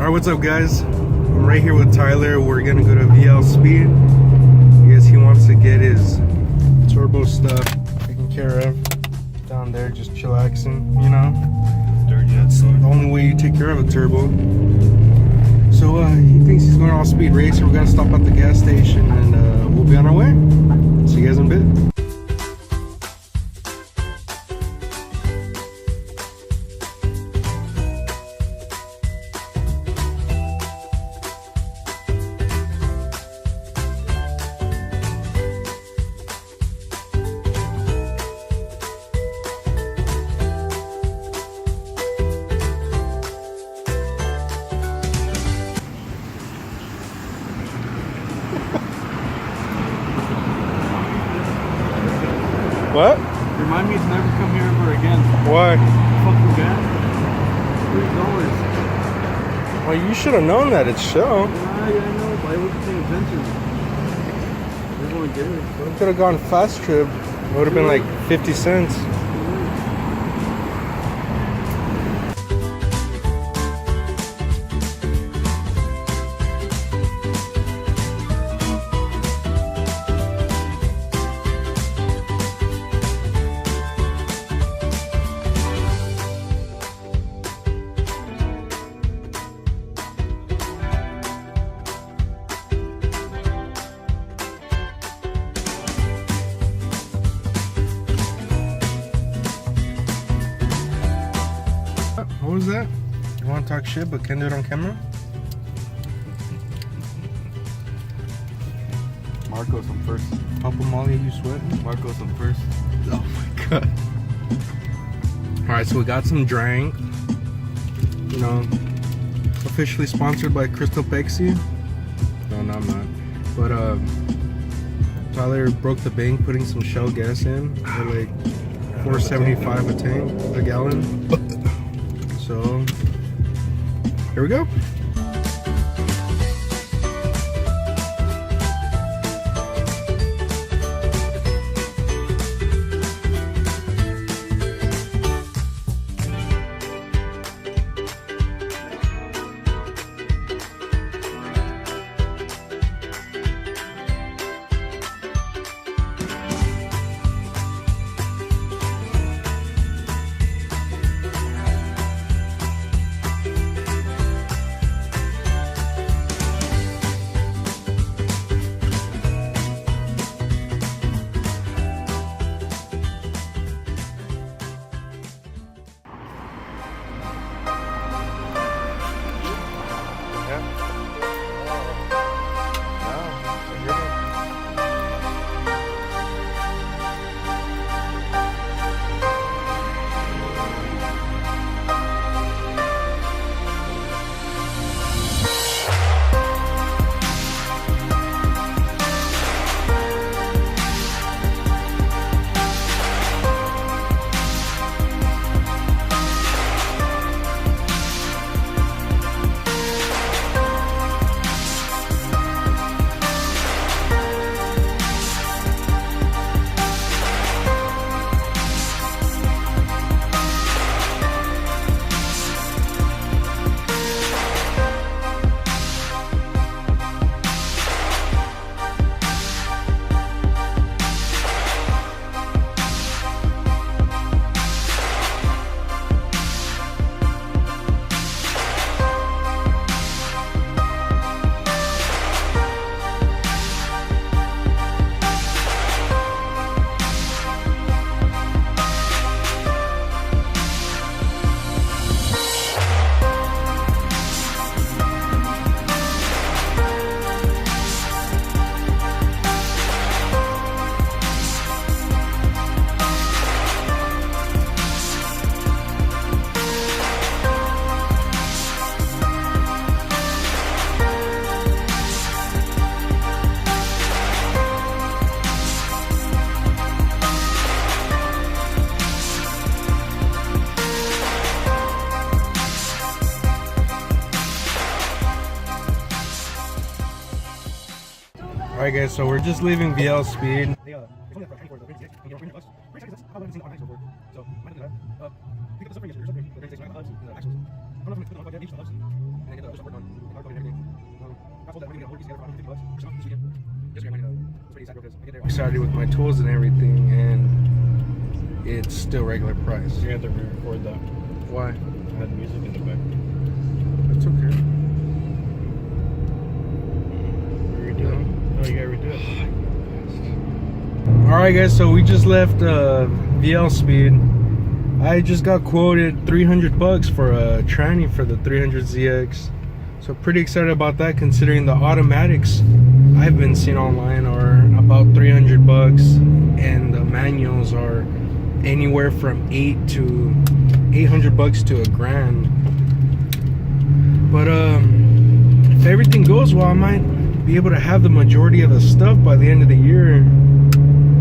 Alright, what's up guys? I'm right here with Tyler. We're gonna go to VL Speed. I guess he wants to get his turbo stuff taken care of down there, just chillaxing, you know? It's the only way you take care of a turbo. So he thinks he's going all speed race, so we're gonna stop at the gas station and we'll be on our way. See you guys in a bit. What? Remind me to never come here ever again. Why? Fucking gas. $3. Well, you should have known that it's show. Yeah, I know, but I wasn't paying attention. Everyone did it. We could have gone fast trip. It would have been like 50 cents. What was that? You want to talk shit but can't do it on camera? Marcos on first. Papa Molly, you sweating? Marcos on first. Oh my god. Alright, so we got some drink. You know, officially sponsored by Crystal Pepsi. No, I'm not. But Tyler broke the bank putting some Shell gas in. For like $4.75 a gallon. So here we go. Alright guys, so we're just leaving VL Speed. Excited with my tools and everything, and it's still regular price. You have to re-record that. Why? I had music in the back. That's okay. Redo it. Oh, you gotta redo it. Alright guys, so we just left VL Speed. I just got quoted 300 bucks for a tranny for the 300ZX. So pretty excited about that, considering the automatics I've been seeing online are about 300 bucks and the manuals are anywhere from 800 bucks to $1,000. But if everything goes well, I might be able to have the majority of the stuff by the end of the year,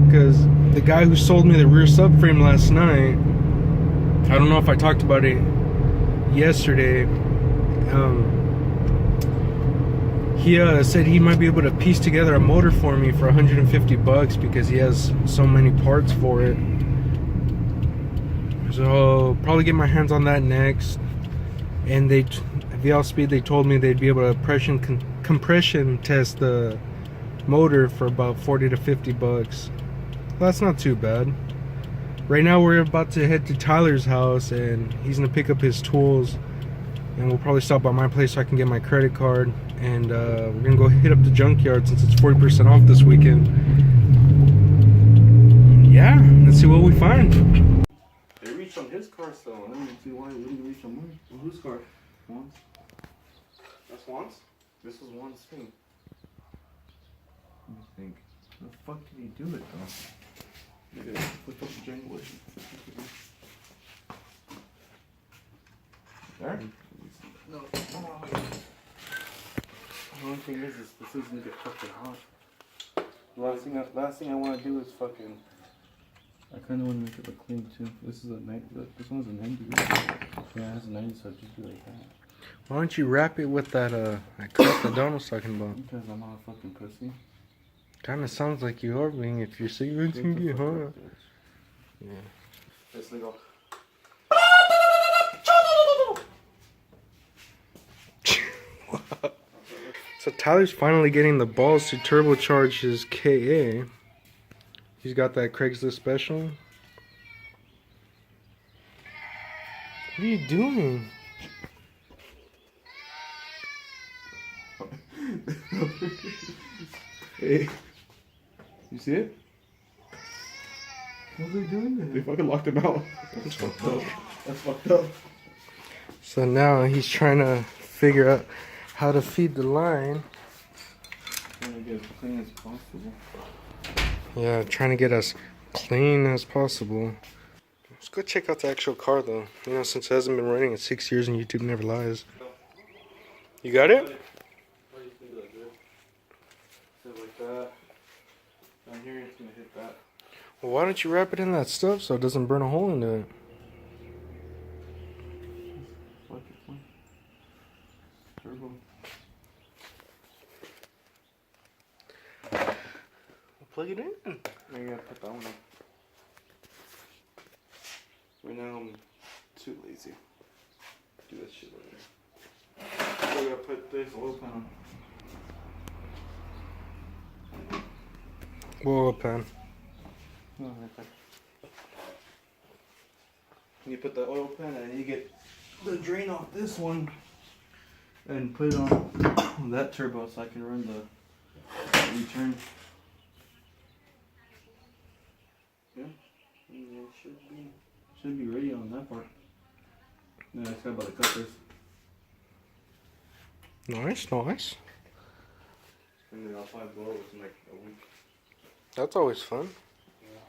because the guy who sold me the rear subframe last night, I don't know if I talked about it yesterday, he said he might be able to piece together a motor for me for 150 bucks because he has so many parts for it. So probably get my hands on that next. And they, VL Speed, they told me they'd be able to compression test the motor for about 40 to 50 bucks. Well, that's not too bad. Right now we're about to head to Tyler's house and he's gonna pick up his tools, and we'll probably stop by my place so I can get my credit card, and we're gonna go hit up the junkyard since it's 40% off this weekend. Yeah, let's see what we find. They reached on his car, so I don't see why they didn't reach on mine. On whose car? Juan's. That's Juan's? This was Juan's thing. Let me think. How the fuck did he do it though? Look at it. Flip up the jangle. There? No. Oh, the only thing is this is gonna get fucking hot. Last thing I want to do is fucking. I kind of want to make it look clean too. This is a 90. This one's a 90. Yeah, it has a 90, so just do like that. Why don't you wrap it with that cup that Don was talking about? Because I'm not a fucking pussy. Kinda sounds like you are being if you're saying it's gonna get hot. Yeah. Let's go. So Tyler's finally getting the balls to turbocharge his KA. He's got that Craigslist special. What are you doing? Hey, you see it? What are they doing there? They fucking locked him out. That's fucked up. That's fucked up. So now he's trying to figure out how to feed the line. Trying to get as clean as possible. Yeah, trying to get as clean as possible. Let's go check out the actual car though. You know, since it hasn't been running in 6 years and YouTube never lies. You got it? Like that. Down here it's gonna hit that. Well, why don't you wrap it in that stuff so it doesn't burn a hole into it? Turbo. Plug it in. Now you gotta put that one up. Right now I'm too lazy to do that shit later. So I gotta put this oil pan on. Oil pan. Oh, right there. You put the oil pan and you get the drain off this one and put it on that turbo so I can run the return. Yeah, it should be ready on that part. Yeah, it's got about the cutters. Nice, nice. And then I'll probably blow it within like a week. That's always fun. Yeah.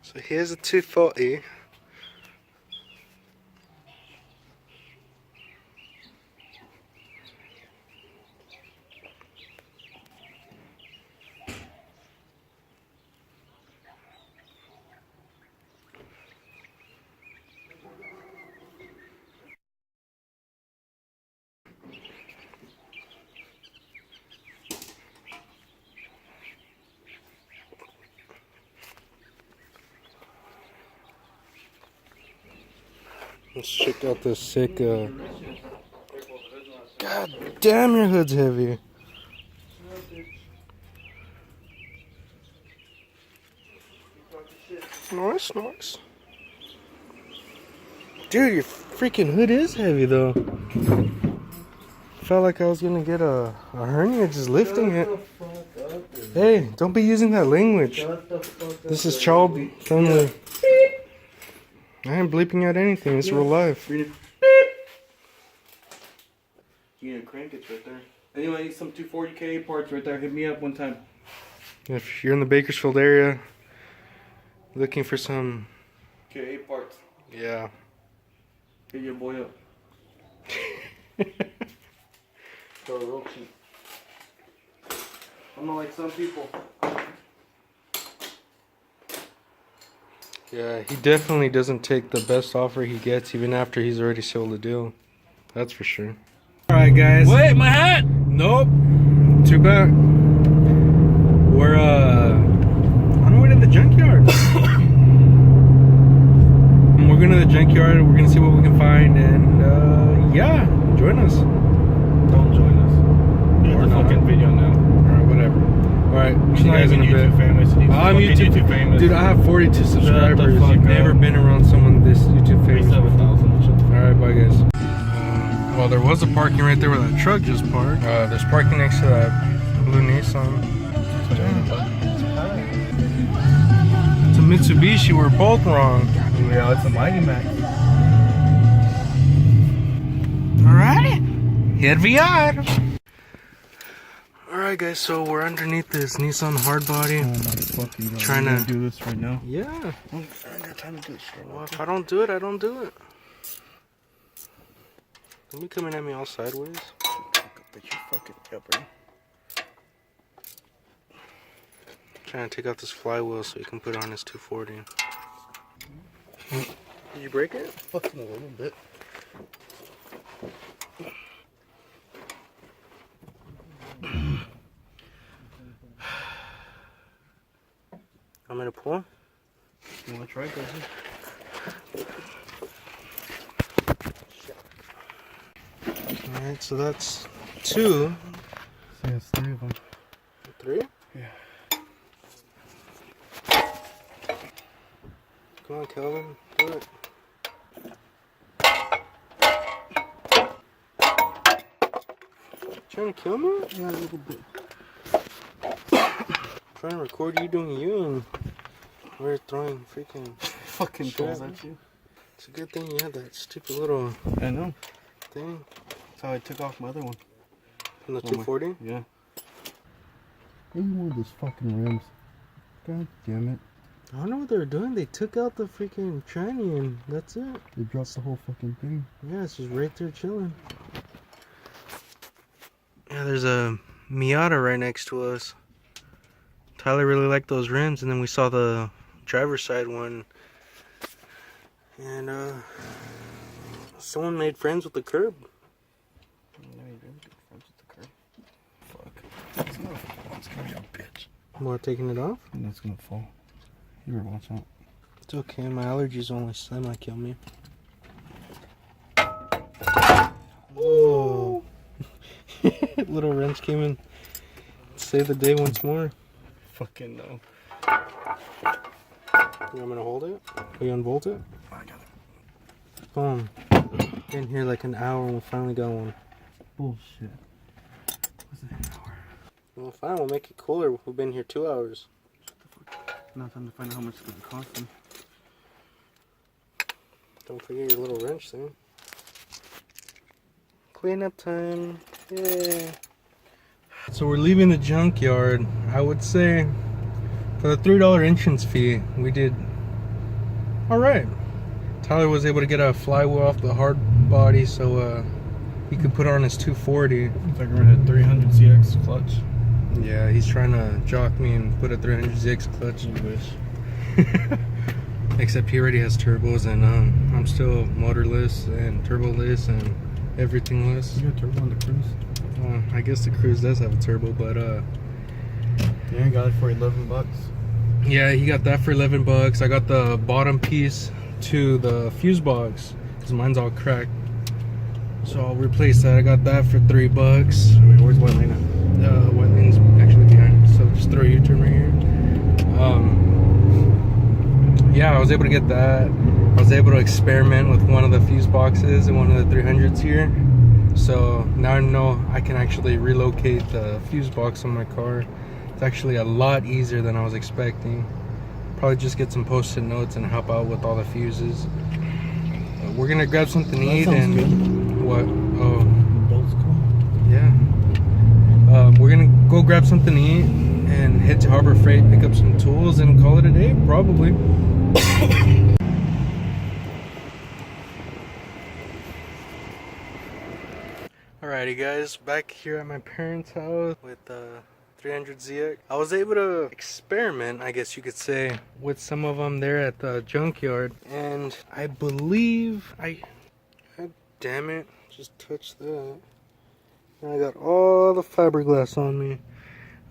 So here's a 240. Let's check out this sick, God damn, your hood's heavy. Nice, nice. Dude, your freaking hood is heavy, though. Felt like I was gonna get a hernia just lifting it. Hey, don't be using that language. This is child friendly. I ain't bleeping out anything. It's real life. You need a crank, it's right there. Anyway, I need some 240K parts right there. Hit me up one time. If you're in the Bakersfield area, looking for some... K parts. Yeah. Hit your boy up. So real cheap. I'm not like some people. Yeah, he definitely doesn't take the best offer he gets even after he's already sealed the deal. That's for sure. Alright guys. Wait, my hat! Nope. Too bad. We're on our way to the junkyard. We're going to the junkyard, we're going to see what we can find, and yeah, join us. Don't join us. You're the fucking video now. Alright, whatever. Alright, see you guys in a bit. Famous. I'm YouTube famous. Dude, I have 42 subscribers. You've never been around someone this YouTube famous. 7,000. Alright, bye guys. Well, there was a parking right there where that truck just parked. There's parking next to that blue Nissan. It's a Mitsubishi, we're both wrong. Yeah, it's a Mighty Max. Alright, here we are. Alright guys, so we're underneath this Nissan hardbody. Oh my fucking god. Trying to do this right now. Yeah. I don't got time to do this shit. Well, if I don't do it, I don't do it. Don't be coming at me all sideways. Bet you fucking up, bro. Trying to take out this flywheel so he can put on his 240. Did you break it? Fucking a little bit. I'm gonna pull. You wanna try, guys? Alright, so that's 2. So it's 3 of them. 3? Yeah. Come on, Calvin, do it. Trying to kill me? Yeah, a little bit. Trying to record you doing you, and we're throwing freaking Fucking shit. balls at you. It's a good thing you had that stupid little I know. thing. That's how I took off my other one. From the 240? Yeah. Maybe one of those fucking rims. God damn it. I don't know what they were doing. They took out the freaking tranny and that's it. They dropped the whole fucking thing. Yeah, it's just right there chilling. Yeah, there's a Miata right next to us. Tyler really liked those rims, and then we saw the driver's side one. And someone made friends with the curb. Fuck. It's gonna be a bitch. More taking it off? And it's gonna fall. You better watch out. It's okay, my allergies only semi-kill me. Whoa. Little wrench came in to save the day once more. Fucking no. You want me to hold it? Will you unbolt it? I got it. Boom. Been here like an hour and we finally got one. Bullshit. What's an hour? Well, fine, we'll make it cooler. We've been here 2 hours. Now time to find out how much it's gonna cost them. Don't forget your little wrench thing. Cleanup time. Yay. So we're leaving the junkyard. I would say for the $3 entrance fee, we did alright. Tyler was able to get a flywheel off the hard body so he could put on his 240. It's like we're in a 300 CX clutch. Yeah, he's trying to jock me and put a 300ZX clutch. You wish. Except he already has turbos and I'm still motorless and turboless and everythingless. You got turbo on the Cruise? I guess the Cruise does have a turbo, but Yeah, I got it for $11. yeah, he got that for $11. I got the bottom piece to the fuse box because mine's all cracked. So I'll replace that. I got that for $3. Wait, where's white lane at? White lane's actually behind, so just throw a U-turn right here. Yeah, I was able to get that. I was able to experiment with one of the fuse boxes and one of the 300s here. So now I know I can actually relocate the fuse box on my car. It's actually a lot easier than I was expecting. Probably just get some post-it notes and help out with all the fuses. We're gonna grab something to eat and good. What? Oh, Bolt's cool. yeah. We're gonna go grab something to eat and head to Harbor Freight, pick up some tools, and call it a day, probably. Alrighty guys, back here at my parents' house with the 300ZX. I was able to experiment, I guess you could say, with some of them there at the junkyard, and I believe God damn it, just touched that. I got all the fiberglass on me.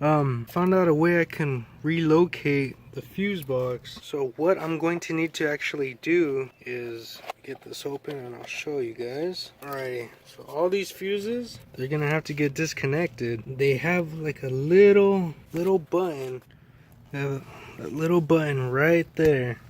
Found out a way I can relocate the fuse box. So what I'm going to need to actually do is get this open and I'll show you guys. Alrighty, so all these fuses, they're gonna have to get disconnected. They have like a little button. They have a little button right there.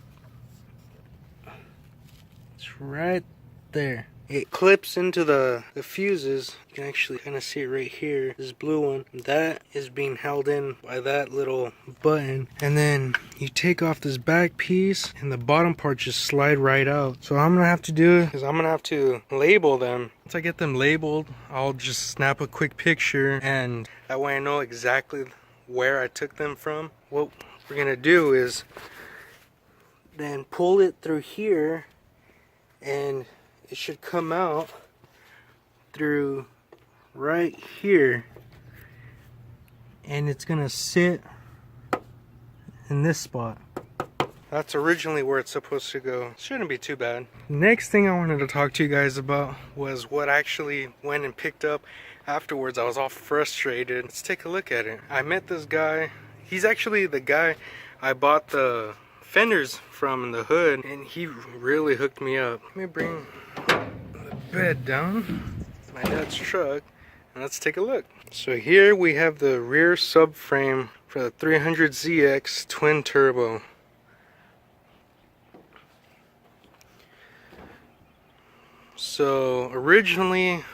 It's right there. It clips into the fuses. You can actually kind of see it right here. This blue one. That is being held in by that little button. And then you take off this back piece and the bottom part just slide right out. So what I'm going to have to do is I'm going to have to label them. Once I get them labeled, I'll just snap a quick picture. And that way I know exactly where I took them from. What we're going to do is then pull it through here, and it should come out through right here, and it's gonna sit in this spot. That's originally where it's supposed to go. Shouldn't be too bad. Next thing I wanted to talk to you guys about was what actually went and picked up afterwards. I was all frustrated. Let's take a look at it. I met this guy. He's actually the guy I bought the fenders from in the hood, and he really hooked me up. Let me bring the bed down, my dad's truck, and let's take a look. So here we have the rear subframe for the 300ZX twin turbo. So originally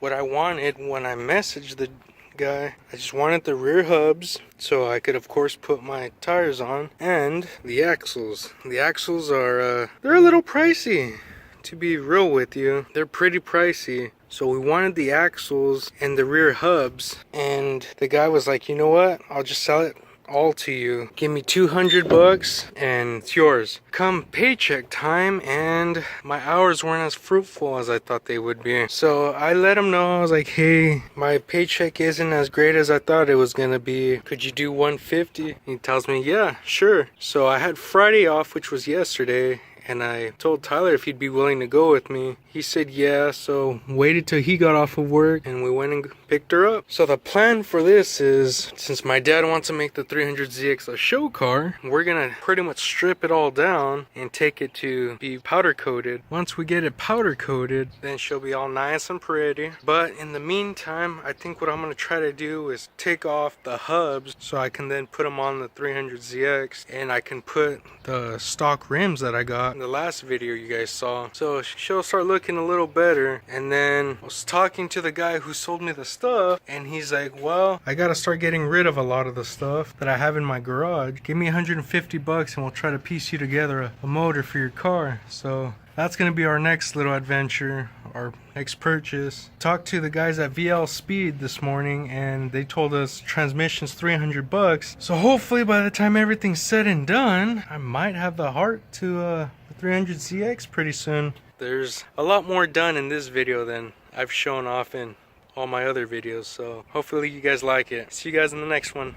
what I wanted when I messaged the guy, I just wanted the rear hubs so I could of course put my tires on, and the axles. The axles are they're a little pricey, to be real with you. They're pretty pricey. So we wanted the axles and the rear hubs, and the guy was like, you know what, I'll just sell it all to you. Give me $200 and it's yours. Come paycheck time, and my hours weren't as fruitful as I thought they would be. So I let him know. I was like, hey, my paycheck isn't as great as I thought it was gonna be. Could you do 150? He tells me, yeah, sure. So I had Friday off, which was yesterday, and I told Tyler if he'd be willing to go with me. He said yeah, so waited till he got off of work and we went and picked her up. So the plan for this is, since my dad wants to make the 300ZX a show car, we're gonna pretty much strip it all down and take it to be powder coated. Once we get it powder coated, then she'll be all nice and pretty. But in the meantime, I think what I'm gonna try to do is take off the hubs so I can then put them on the 300ZX, and I can put the stock rims that I got in the last video you guys saw. So she'll start looking a little better. And then I was talking to the guy who sold me the stuff, and he's like, well, I gotta start getting rid of a lot of the stuff that I have in my garage. Give me $150 and we'll try to piece you together a motor for your car. So that's gonna be our next little adventure, our next purchase. Talked to the guys at VL Speed this morning, and they told us transmission's $300. So hopefully by the time everything's said and done, I might have the heart to the 300ZX pretty soon. There's a lot more done in this video than I've shown off in all my other videos, so hopefully you guys like it. See you guys in the next one.